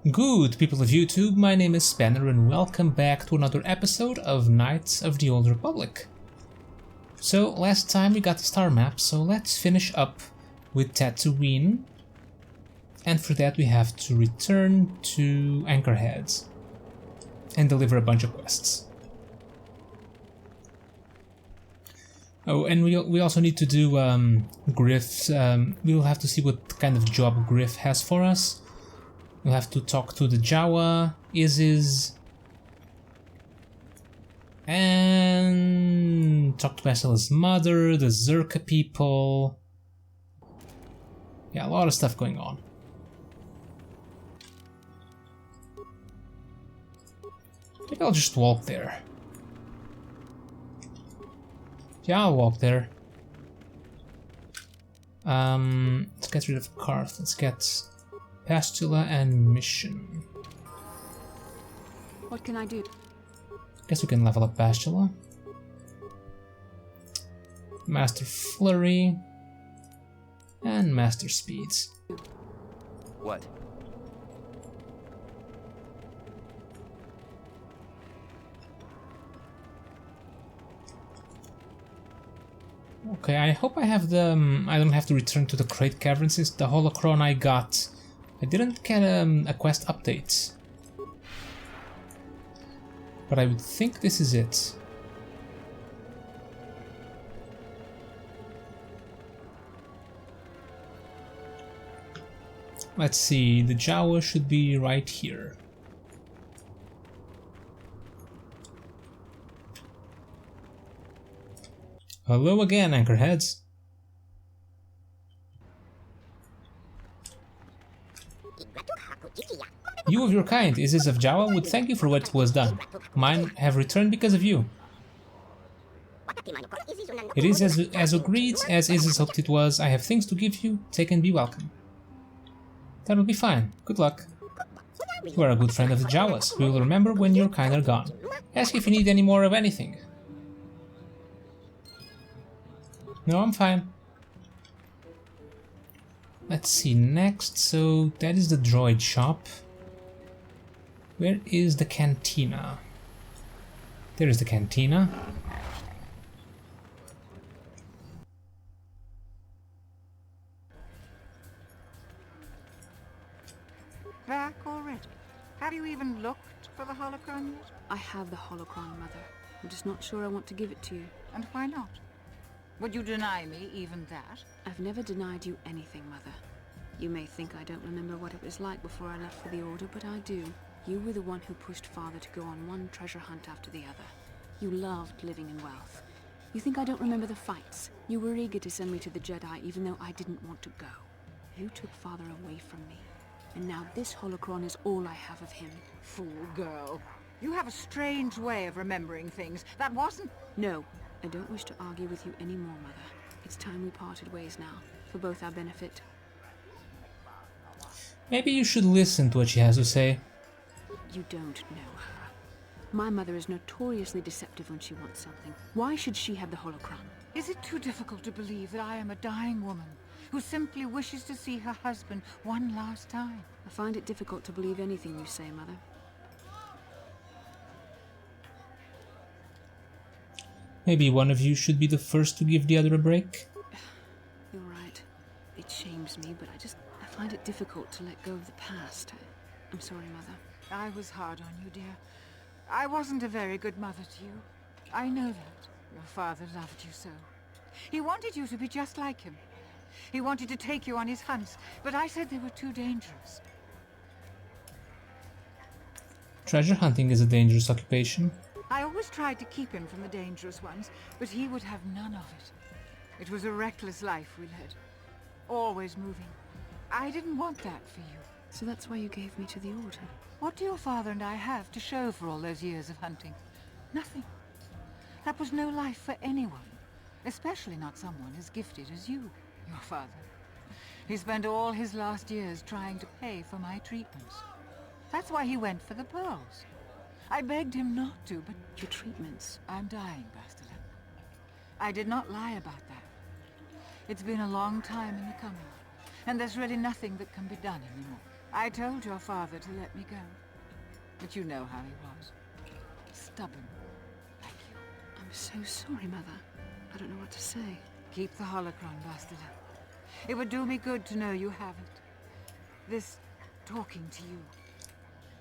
Good people of YouTube, my name is Spanner and welcome back to another episode of Knights of the Old Republic. So last time we got the star map, so let's finish up with Tatooine. And for that we have to return to Anchorhead and deliver a bunch of quests. Oh, and we also need to do Griff's, we'll have to see what kind of job Griff has for us. We'll have to talk to the Jawa, Isis, and talk to Basila's mother, the Zerka people. Yeah, a lot of stuff going on. Maybe I'll just walk there. Yeah, I'll walk there. Let's get rid of Karth. Let's get Pastula and Mission. What can I do? Guess we can level up Pastula. Master Flurry. And Master Speeds. What? Okay, I hope I have the... I don't have to return to the Crate Cavern since the holocron I got. I didn't get a quest update. But I would think this is it. Let's see, the Jawa should be right here. Hello again, Anchorheads. You of your kind, Isis of Jawa, would thank you for what was done. Mine have returned because of you. It is as agreed as Isis hoped it was. I have things to give you. Take and be welcome. That will be fine. Good luck. You are a good friend of the Jawas. We will remember when your kind are gone. Ask if you need any more of anything. No, I'm fine. Let's see, next, so that is the droid shop. Where is the cantina? There is the cantina. Back already? Have you even looked for the holocron yet? I have the holocron, Mother. I'm just not sure I want to give it to you. And why not? Would you deny me even that? I've never denied you anything, Mother. You may think I don't remember what it was like before I left for the Order, but I do. You were the one who pushed Father to go on one treasure hunt after the other. You loved living in wealth. You think I don't remember the fights? You were eager to send me to the Jedi even though I didn't want to go. You took Father away from me. And now this holocron is all I have of him. Fool girl. You have a strange way of remembering things. That wasn't... No, I don't wish to argue with you anymore, Mother. It's time we parted ways now, for both our benefit. Maybe you should listen to what she has to say. You don't know her. My mother is notoriously deceptive when she wants something. Why should she have the holocron? Is it too difficult to believe that I am a dying woman who simply wishes to see her husband one last time? I find it difficult to believe anything you say, Mother. Maybe one of you should be the first to give the other a break. You're right. It shames me, but I find it difficult to let go of the past. I'm sorry, Mother. I was hard on you, dear. I wasn't a very good mother to you. I know that. Your father loved you so. He wanted you to be just like him. He wanted to take you on his hunts, but I said they were too dangerous. Treasure hunting is a dangerous occupation. I always tried to keep him from the dangerous ones, but he would have none of it. It was a reckless life we led. Always moving. I didn't want that for you. So that's why you gave me to the Order? What do your father and I have to show for all those years of hunting? Nothing. That was no life for anyone. Especially not someone as gifted as you, your father. He spent all his last years trying to pay for my treatments. That's why he went for the pearls. I begged him not to, but... Your treatments? I'm dying, Bastila. I did not lie about that. It's been a long time in the coming, and there's really nothing that can be done anymore. I told your father to let me go. But you know how he was. Stubborn, like you. I'm so sorry, Mother. I don't know what to say. Keep the holocron, Bastila. It would do me good to know you have it. This talking to you.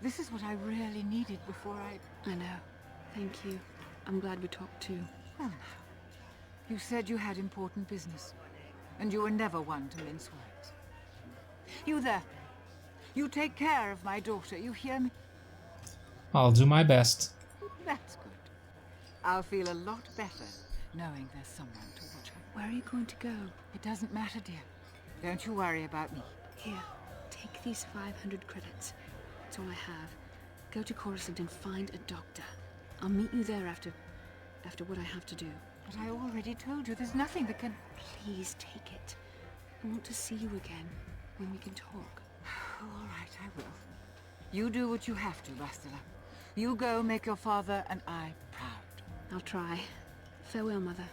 This is what I really needed before I know. Thank you. I'm glad we talked too. Well, now. You said you had important business. And you were never one to mince words. You there. You take care of my daughter, you hear me? I'll do my best. That's good. I'll feel a lot better knowing there's someone to watch her. Where are you going to go? It doesn't matter, dear. Don't you worry about me. Here, take these 500 credits. It's all I have. Go to Coruscant and find a doctor. I'll meet you there after what I have to do. But I already told you there's nothing that can... Please take it. I want to see you again when we can talk. All right, I will. You do what you have to, Bastila. You go make your father and I proud. I'll try. Farewell, Mother.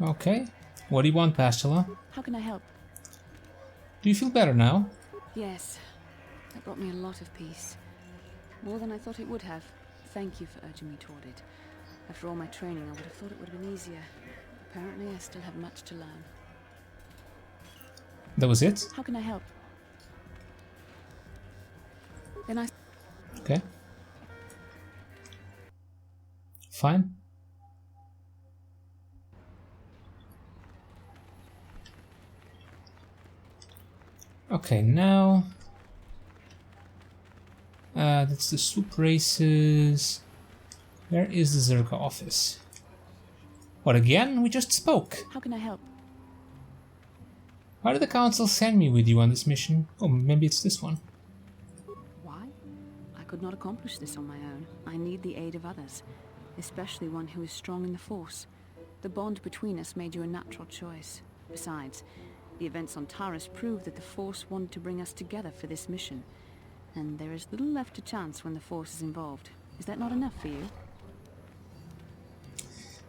Okay. What do you want, Bastila? How can I help? Do you feel better now? Yes. That brought me a lot of peace. More than I thought it would have. Thank you for urging me toward it. After all my training, I would have thought it would have been easier. Apparently, I still have much to learn. That was it? How can I help? Then I... Okay. Fine. Okay, now... that's the soup races. Where is the Zerka office? What, again? We just spoke. How can I help? Why did the council send me with you on this mission? Oh, maybe it's this one. Why? I could not accomplish this on my own. I need the aid of others, especially one who is strong in the Force. The bond between us made you a natural choice. Besides, the events on Taris proved that the Force wanted to bring us together for this mission. And there is little left to chance when the Force is involved. Is that not enough for you?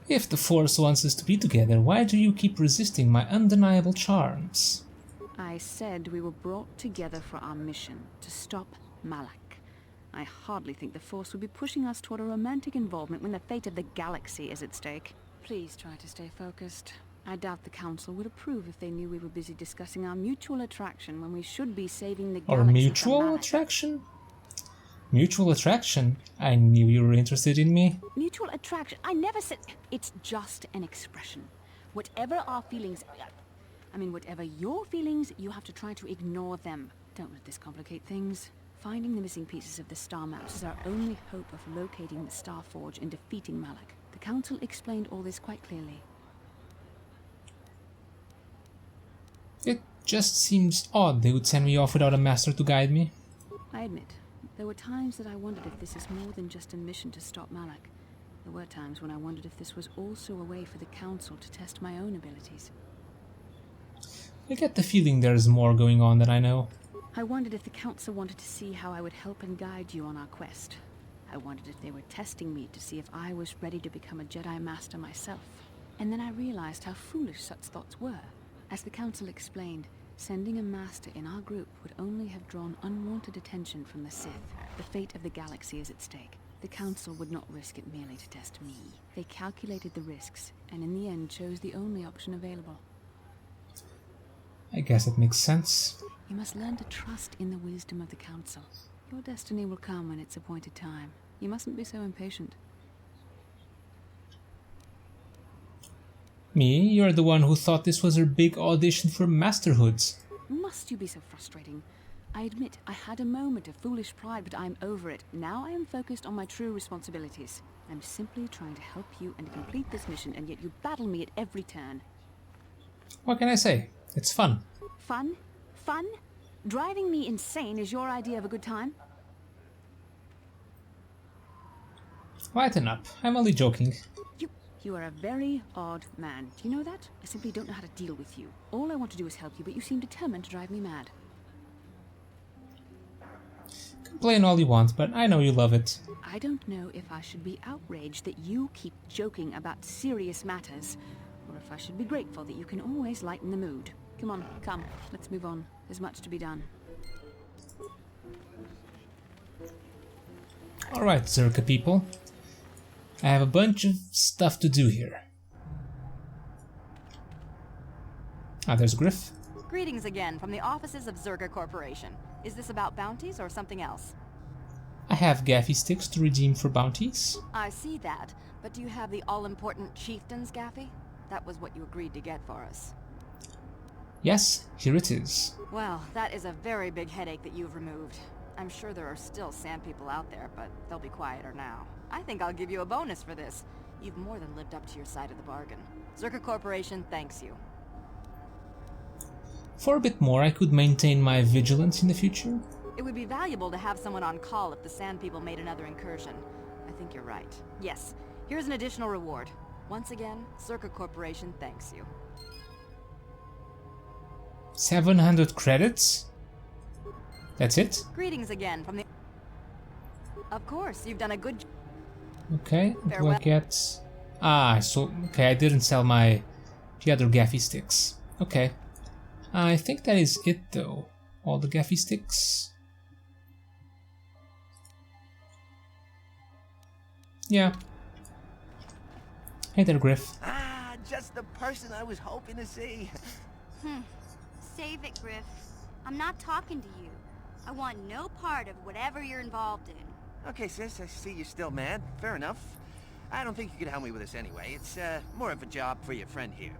If the Force wants us to be together, why do you keep resisting my undeniable charms? I said we were brought together for our mission, to stop Malak. I hardly think the Force would be pushing us toward a romantic involvement when the fate of the galaxy is at stake. Please try to stay focused. I doubt the Council would approve if they knew we were busy discussing our mutual attraction when we should be saving the galaxy. Or mutual attraction? Mutual attraction? I knew you were interested in me. Mutual attraction? I never said... It's just an expression. Whatever our feelings... whatever your feelings, you have to try to ignore them. Don't let this complicate things. Finding the missing pieces of the star maps is our only hope of locating the Star Forge and defeating Malak. The Council explained all this quite clearly. It just seems odd they would send me off without a master to guide me. I admit, there were times that I wondered if this is more than just a mission to stop Malak. There were times when I wondered if this was also a way for the Council to test my own abilities. I get the feeling there's more going on than I know. I wondered if the Council wanted to see how I would help and guide you on our quest. I wondered if they were testing me to see if I was ready to become a Jedi Master myself. And then I realized how foolish such thoughts were. As the Council explained, sending a Master in our group would only have drawn unwanted attention from the Sith. The fate of the galaxy is at stake. The Council would not risk it merely to test me. They calculated the risks, and in the end chose the only option available. I guess it makes sense. You must learn to trust in the wisdom of the Council. Your destiny will come when it's appointed time. You mustn't be so impatient. Me? You're the one who thought this was her big audition for masterhood. Must you be so frustrating? I admit I had a moment of foolish pride, but I'm over it. Now I am focused on my true responsibilities. I'm simply trying to help you and complete this mission, and yet you battle me at every turn. What can I say? It's fun. Fun? Fun? Driving me insane is your idea of a good time? Lighten up. I'm only joking. You are a very odd man. Do you know that? I simply don't know how to deal with you. All I want to do is help you, but you seem determined to drive me mad. Complain all you want, but I know you love it. I don't know if I should be outraged that you keep joking about serious matters, or if I should be grateful that you can always lighten the mood. Come on, come. Let's move on. There's much to be done. Alright, Zerka people. I have a bunch of stuff to do here. Ah, there's Griff. Greetings again from the offices of Zerga Corporation. Is this about bounties or something else? I have Gaffy sticks to redeem for bounties. I see that, but do you have the all-important Chieftain's Gaffy? That was what you agreed to get for us. Yes, here it is. Well, that is a very big headache that you've removed. I'm sure there are still sand people out there, but they'll be quieter now. I think I'll give you a bonus for this. You've more than lived up to your side of the bargain. Zerga Corporation thanks you. For a bit more, I could maintain my vigilance in the future. It would be valuable to have someone on call if the sand people made another incursion. I think you're right. Yes, here's an additional reward. Once again, Zerga Corporation thanks you. 700 credits? That's it? Greetings again from the... Of course, you've done a good... Okay, what do I Farewell. get? Ah, so, okay, I didn't sell the other Gaffy sticks. Okay. I think that is it though. All the Gaffy sticks. Yeah. Hey there, Griff. Ah, just the person I was hoping to see. Save it, Griff. I'm not talking to you. I want no part of whatever you're involved in. Okay, sis, I see you're still mad. Fair enough. I don't think you could help me with this anyway. It's more of a job for your friend here.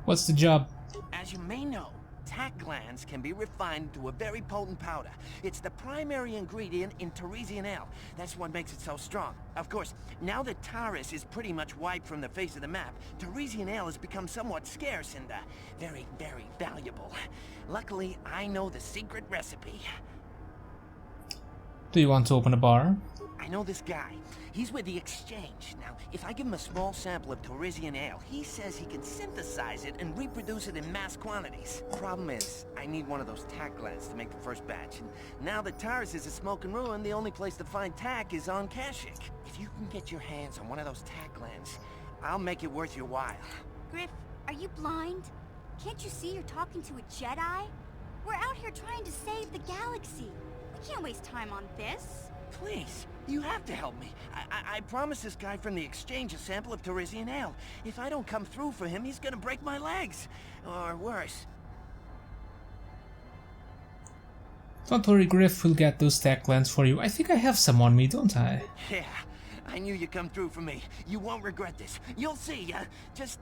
What's the job? As you may know, tack glands can be refined to a very potent powder. It's the primary ingredient in Teresian ale. That's what makes it so strong. Of course, now that Taris is pretty much wiped from the face of the map, Teresian ale has become somewhat scarce and very, very valuable. Luckily, I know the secret recipe. Do you want to open a bar? I know this guy. He's with the Exchange. Now, if I give him a small sample of Teresian ale, he says he can synthesize it and reproduce it in mass quantities. Problem is, I need one of those tack glands to make the first batch. And now that Taris is a smoking ruin, the only place to find tack is on Kashyyyk. If you can get your hands on one of those tack glands, I'll make it worth your while. Griff, are you blind? Can't you see you're talking to a Jedi? We're out here trying to save the galaxy. We can't waste time on this. Please, you have to help me. I promised this guy from the Exchange a sample of Teresian ale. If I don't come through for him, he's gonna break my legs. Or worse. Don't worry, Griff, we'll get those tack glands for you. I think I have some on me, don't I? Yeah, I knew you'd come through for me. You won't regret this. You'll see. Just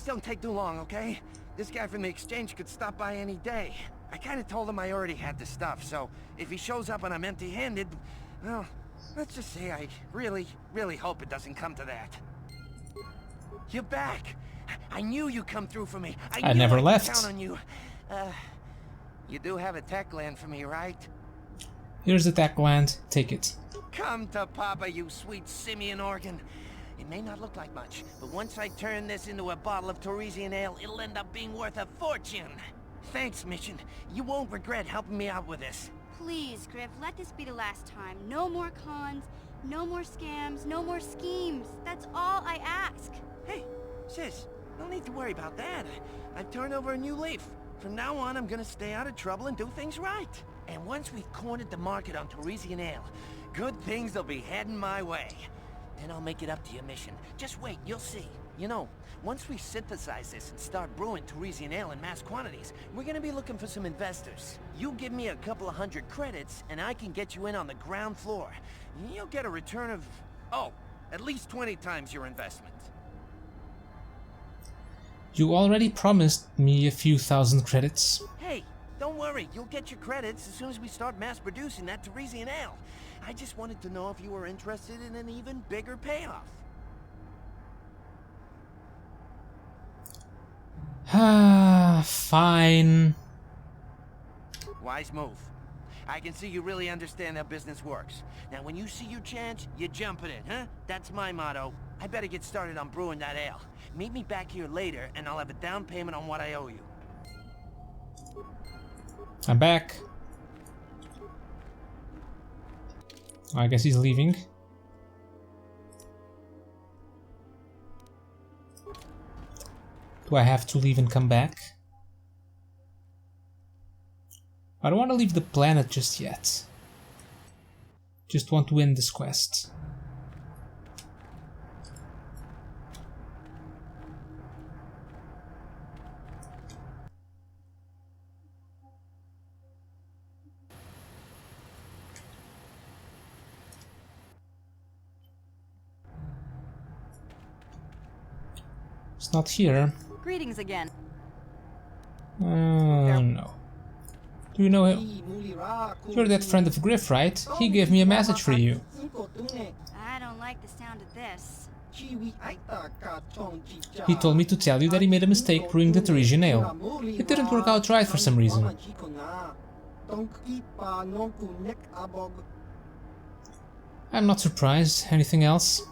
don't take too long, okay? This guy from the Exchange could stop by any day. I kind of told him I already had the stuff, so if he shows up and I'm empty-handed, well, let's just say I really, really hope it doesn't come to that. You're back. I knew you'd come through for me. I knew never could left. Count on you. You do have a tech gland for me, right? Here's the tack gland, take it. Come to Papa, you sweet simian organ. It may not look like much, but once I turn this into a bottle of Teresian ale, it'll end up being worth a fortune. Thanks, Mission. You won't regret helping me out with this. Please, Griff, let this be the last time. No more cons, no more scams, no more schemes. That's all I ask. Hey, sis, no need to worry about that. I've turned over a new leaf. From now on, I'm gonna stay out of trouble and do things right. And once we've cornered the market on Teresian ale, good things will be heading my way. Then I'll make it up to your Mission. Just wait, you'll see. You know, once we synthesize this and start brewing Teresian ale in mass quantities, we're gonna be looking for some investors. You give me a couple of 100 credits, and I can get you in on the ground floor. You'll get a return of, at least 20 times your investment. You already promised me a few thousand credits. Hey, don't worry, you'll get your credits as soon as we start mass producing that Teresian ale. I just wanted to know if you were interested in an even bigger payoff. Ah, fine. Wise move. I can see you really understand how business works. Now, when you see your chance, you jump it in, huh? That's my motto. I better get started on brewing that ale. Meet me back here later, and I'll have a down payment on what I owe you. I'm back. I guess he's leaving. Do I have to leave and come back? I don't want to leave the planet just yet. Just want to win this quest. It's not here. Greetings again. No. Do you know him? You're that friend of Griff, right? He gave me a message for you. I don't like the sound of this. He told me to tell you that he made a mistake brewing the Teresian ale. It didn't work out right for some reason. I'm not surprised. Anything else?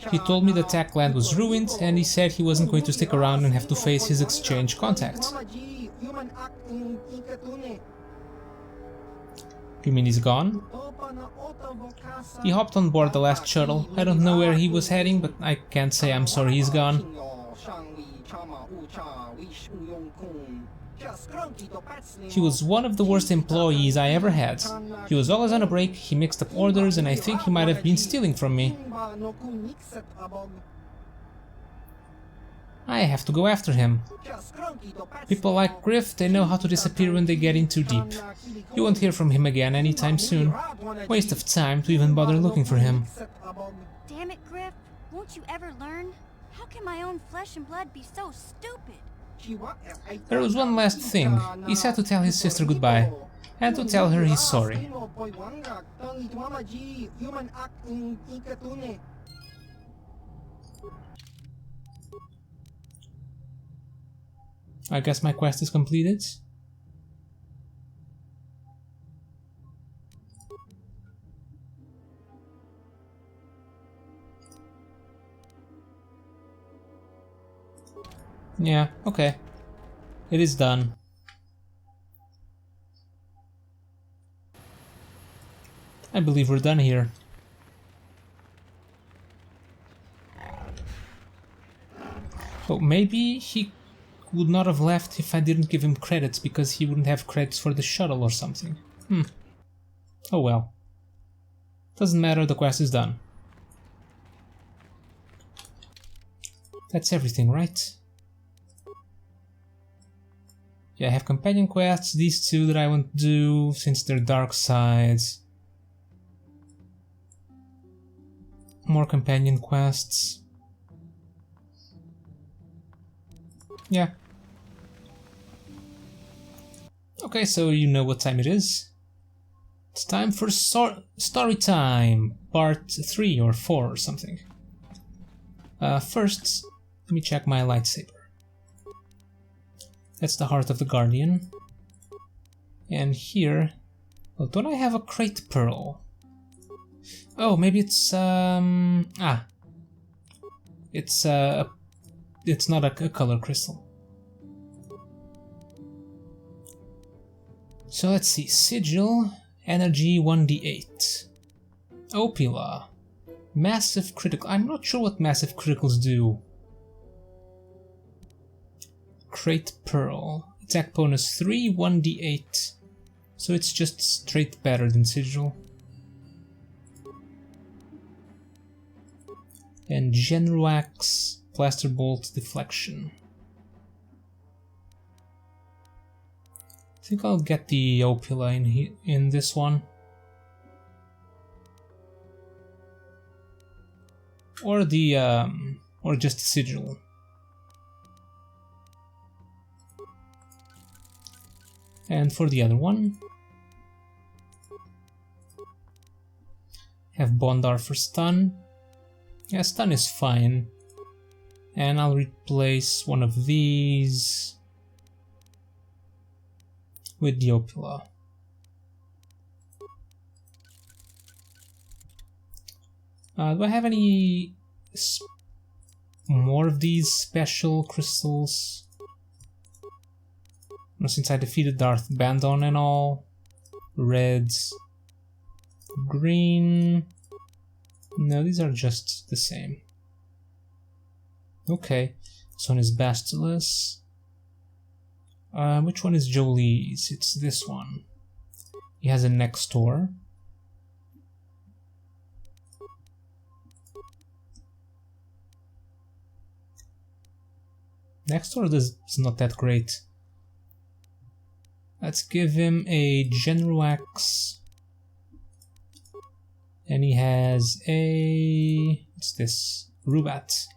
He told me the tech land was ruined, and he said he wasn't going to stick around and have to face his exchange contact. You mean he's gone? He hopped on board the last shuttle. I don't know where he was heading, but I can't say I'm sorry he's gone. He was one of the worst employees I ever had. He was always on a break, he mixed up orders, and I think he might have been stealing from me. I have to go after him. People like Griff, they know how to disappear when they get in too deep. You won't hear from him again anytime soon. Waste of time to even bother looking for him. Damn it, Griff. Won't you ever learn? How can my own flesh and blood be so stupid? There was one last thing. He said to tell his sister goodbye, and to tell her he's sorry. I guess my quest is completed. Yeah, okay. It is done. I believe we're done here. Oh, maybe he would not have left if I didn't give him credits, because he wouldn't have credits for the shuttle or something. Oh well. Doesn't matter, the quest is done. That's everything, right? Yeah, I have companion quests, these two that I won't do since they're dark sides. More companion quests. Yeah. Okay, so you know what time it is. It's time for story time, part 3 or 4 or something. First, let me check my lightsaber. That's the Heart of the Guardian. And here... Oh, don't I have a Crate Pearl? Oh, maybe it's... It's not a color crystal. So let's see. Sigil, Energy 1d8. Opila. Massive critical... I'm not sure what massive criticals do. Crate Pearl. Attack bonus 3, 1d8. So it's just straight better than Sigil. And Genruax, Plaster Bolt, Deflection. I think I'll get the Opila in this one. Or the, or just the Sigil. And for the other one, have Bondar for stun. Yeah, stun is fine. And I'll replace one of these with the Opila. Do I have any more of these special crystals? Since I defeated Darth Bandon and all. Reds. Green. No, these are just the same. Okay. This one is Bastilus. Which one is Jolie's? It's this one. He has a next door. Next door is not that great. Let's give him a General Axe. And he has a... what's this? Rubat.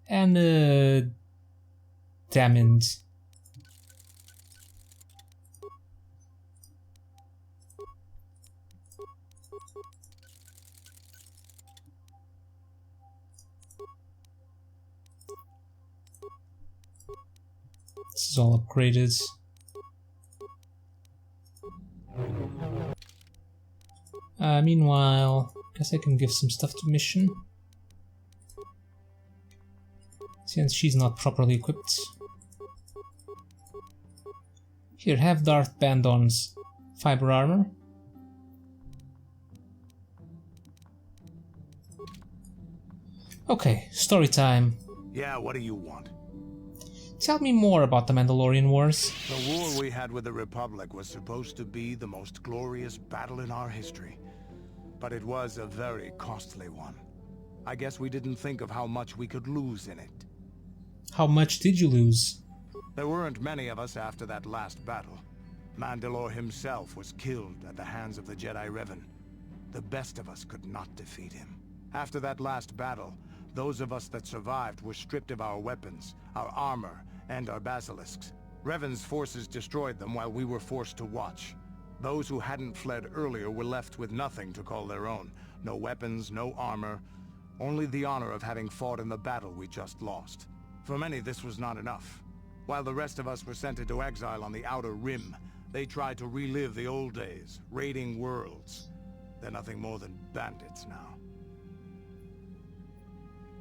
And a... Diamond. This is all upgraded. Meanwhile, guess I can give some stuff to Mission, since she's not properly equipped. Here, have Darth Bandon's fiber armor. Okay, story time. Yeah, what do you want? Tell me more about the Mandalorian Wars. The war we had with the Republic was supposed to be the most glorious battle in our history. But it was a very costly one. I guess we didn't think of how much we could lose in it. How much did you lose? There weren't many of us after that last battle. Mandalore himself was killed at the hands of the Jedi Revan. The best of us could not defeat him. After that last battle, those of us that survived were stripped of our weapons, our armor, and our basilisks. Revan's forces destroyed them while we were forced to watch. Those who hadn't fled earlier were left with nothing to call their own. No weapons, no armor, only the honor of having fought in the battle we just lost. For many, this was not enough. While the rest of us were sent into exile on the Outer Rim, they tried to relive the old days, raiding worlds. They're nothing more than bandits now.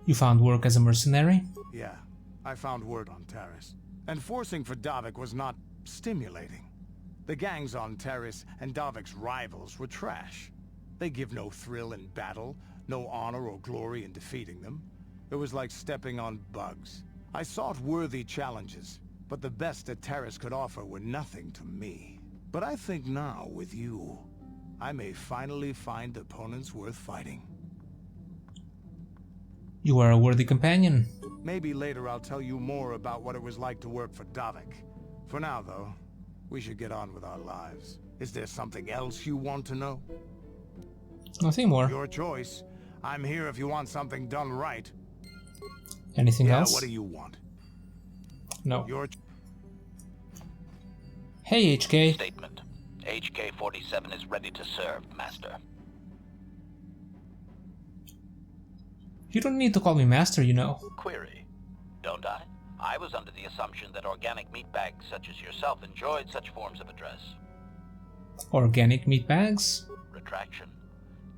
You found work as a mercenary? Yeah, I found word on Taris. And forcing for Davik was not stimulating. The gangs on Taris and Davik's rivals were trash. They give no thrill in battle, no honor or glory in defeating them. It was like stepping on bugs. I sought worthy challenges, but the best that Taris could offer were nothing to me. But I think now, with you, I may finally find opponents worth fighting. You are a worthy companion. Maybe later I'll tell you more about what it was like to work for Davik. For now, though, we should get on with our lives. Is there something else you want to know? Nothing more. Your choice. I'm here if you want something done right. Anything else? What do you want? No. Your Hey, HK. Statement. HK-47 is ready to serve, Master. You don't need to call me Master, you know. Query. Don't I? I was under the assumption that organic meatbags such as yourself enjoyed such forms of address. Organic meat bags? Retraction.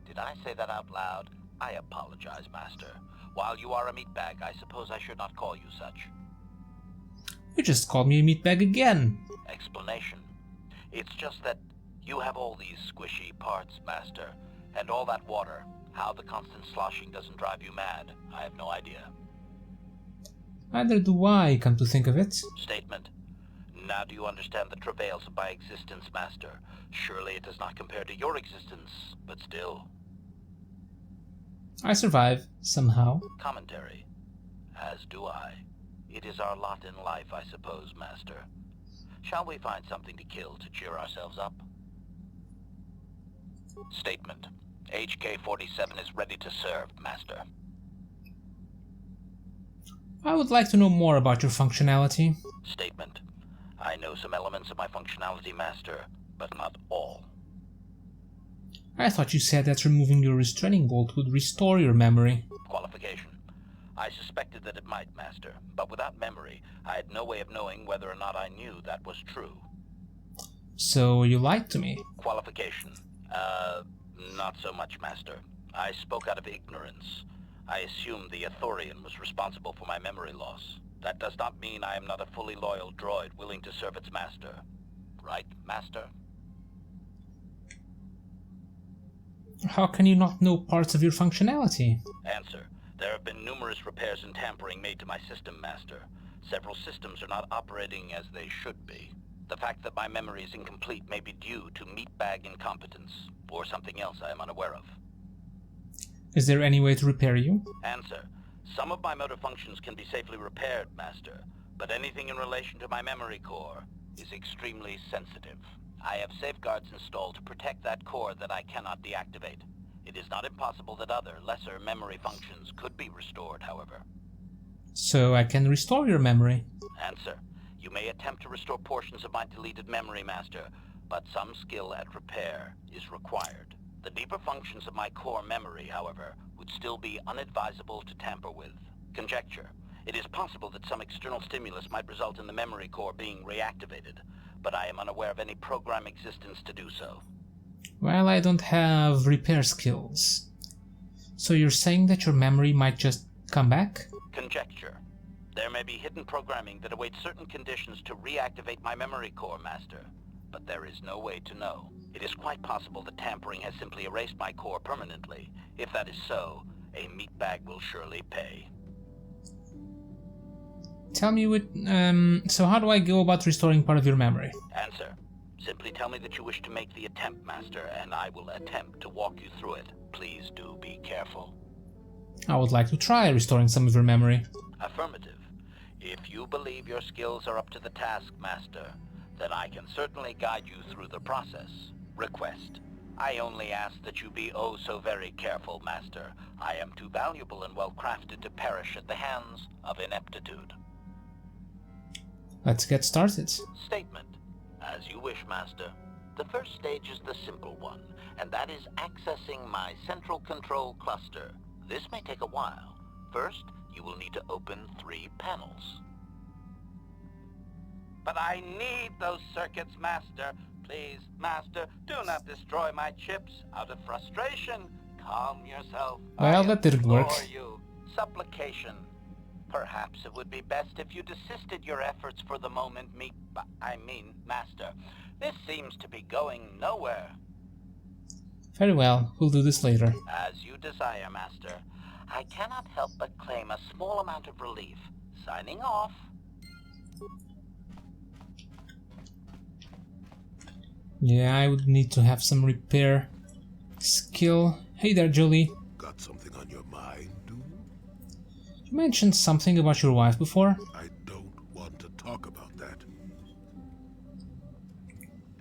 Did I say that out loud? I apologize, Master. While you are a meatbag, I suppose I should not call you such. You just called me a meatbag again. Explanation. It's just that you have all these squishy parts, Master, and all that water. How the constant sloshing doesn't drive you mad, I have no idea. Neither do I, come to think of it. Statement. Now do you understand the travails of my existence, Master? Surely it does not compare to your existence, but still. I survive, somehow. Commentary. As do I. It is our lot in life, I suppose, Master. Shall we find something to kill to cheer ourselves up? Statement. HK-47 is ready to serve, Master. I would like to know more about your functionality. Statement. I know some elements of my functionality, Master, but not all. I thought you said that removing your restraining bolt would restore your memory. Qualification. I suspected that it might, Master, but without memory, I had no way of knowing whether or not I knew that was true. So you lied to me. Qualification. Not so much, Master. I spoke out of ignorance. I assumed the Ithorian was responsible for my memory loss. That does not mean I am not a fully loyal droid willing to serve its master. Right, Master? How can you not know parts of your functionality? Answer. There have been numerous repairs and tampering made to my system, Master. Several systems are not operating as they should be. The fact that my memory is incomplete may be due to meatbag incompetence, or something else I am unaware of. Is there any way to repair you? Answer. Some of my motor functions can be safely repaired, Master, but anything in relation to my memory core is extremely sensitive. I have safeguards installed to protect that core that I cannot deactivate. It is not impossible that other, lesser memory functions could be restored, however. So I can restore your memory. Answer. You may attempt to restore portions of my deleted memory, Master, but some skill at repair is required. The deeper functions of my core memory, however, would still be unadvisable to tamper with. Conjecture. It is possible that some external stimulus might result in the memory core being reactivated, but I am unaware of any program existence to do so. Well, I don't have repair skills. So you're saying that your memory might just come back? Conjecture. There may be hidden programming that awaits certain conditions to reactivate my memory core, Master, but there is no way to know. It is quite possible that tampering has simply erased my core permanently. If that is so, a meatbag will surely pay. Tell me so how do I go about restoring part of your memory? Answer. Simply tell me that you wish to make the attempt, Master, and I will attempt to walk you through it. Please do be careful. I would like to try restoring some of your memory. Affirmative. If you believe your skills are up to the task, Master, then I can certainly guide you through the process. Request. I only ask that you be oh so very careful, Master. I am too valuable and well-crafted to perish at the hands of ineptitude. Let's get started. Statement. As you wish, Master. The first stage is the simple one, and that is accessing my central control cluster. This may take a while. First, you will need to open 3 panels. But I need those circuits, Master. Please, Master, do not destroy my chips out of frustration. Calm yourself. Well, that didn't work. You. Supplication. Perhaps it would be best if you desisted your efforts for the moment, Master. This seems to be going nowhere. Very well, we'll do this later. As you desire, Master. I cannot help but claim a small amount of relief. Signing off. Yeah, I would need to have some repair skill. Hey there, Julie. Got something on your mind, do you? You mentioned something about your wife before. I don't want to talk about that.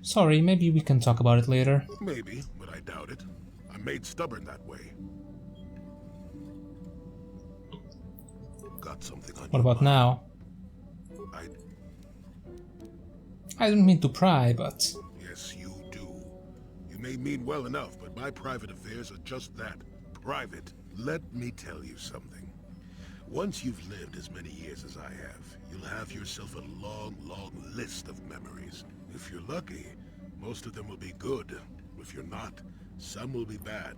Sorry, maybe we can talk about it later. Maybe, but I doubt it. I'm made stubborn that way. Got something on What your about mind. now? I don't mean to pry, but... Yes, you do. You may mean well enough, but my private affairs are just that. Private. Let me tell you something. Once you've lived as many years as I have, you'll have yourself a long, long list of memories. If you're lucky, most of them will be good. If you're not, some will be bad.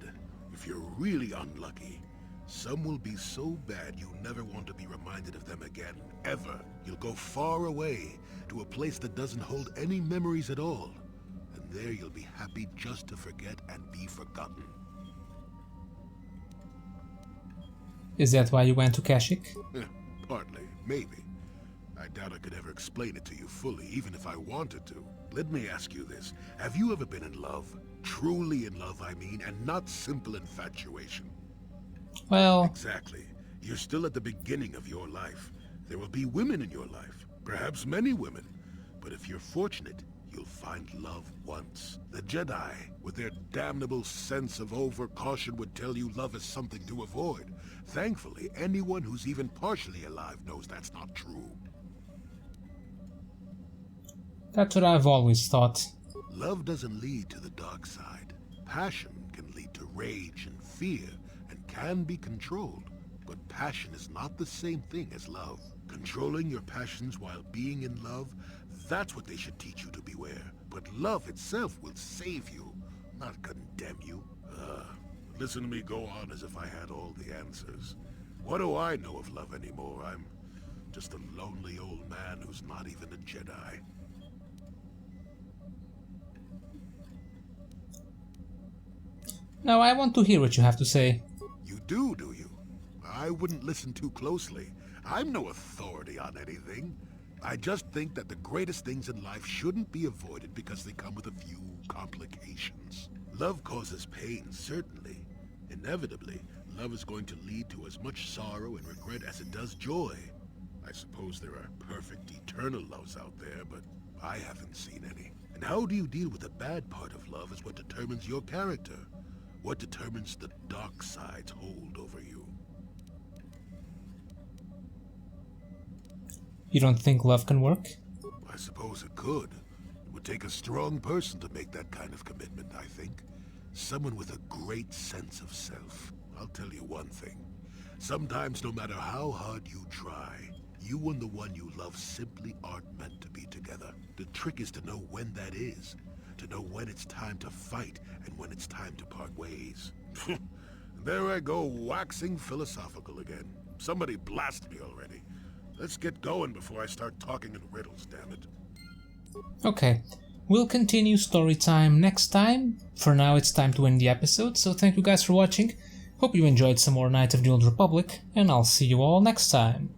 If you're really unlucky, some will be so bad you'll never want to be reminded of them again, ever. You'll go far away, to a place that doesn't hold any memories at all. And there you'll be happy just to forget and be forgotten. Is that why you went to Kashyyyk? Partly, maybe. I doubt I could ever explain it to you fully, even if I wanted to. Let me ask you this. Have you ever been in love? Truly in love, I mean, and not simple infatuation. Well... Exactly. You're still at the beginning of your life. There will be women in your life. Perhaps many women. But if you're fortunate, you'll find love once. The Jedi, with their damnable sense of over-caution, would tell you love is something to avoid. Thankfully, anyone who's even partially alive knows that's not true. That's what I've always thought. Love doesn't lead to the dark side. Passion can lead to rage and fear, and can be controlled. But passion is not the same thing as love. Controlling your passions while being in love, that's what they should teach you to beware. But love itself will save you, not condemn you. Listen to me go on as if I had all the answers. What do I know of love anymore? I'm just a lonely old man who's not even a Jedi. No, I want to hear what you have to say. You do you? I wouldn't listen too closely. I'm no authority on anything. I just think that the greatest things in life shouldn't be avoided because they come with a few complications. Love causes pain, certainly. Inevitably, love is going to lead to as much sorrow and regret as it does joy. I suppose there are perfect eternal loves out there, but I haven't seen any. And how do you deal with the bad part of love is what determines your character. What determines the dark side's hold over you. You don't think love can work? I suppose it could. It would take a strong person to make that kind of commitment, I think. Someone with a great sense of self. I'll tell you one thing. Sometimes, no matter how hard you try, you and the one you love simply aren't meant to be together. The trick is to know when that is. To know when it's time to fight and when it's time to part ways. There I go, waxing philosophical again. Somebody blast me already. Let's get going before I start talking in riddles, damn it. Okay, we'll continue story time next time. For now, it's time to end the episode, so thank you guys for watching. Hope you enjoyed some more Knights of the Old Republic, and I'll see you all next time.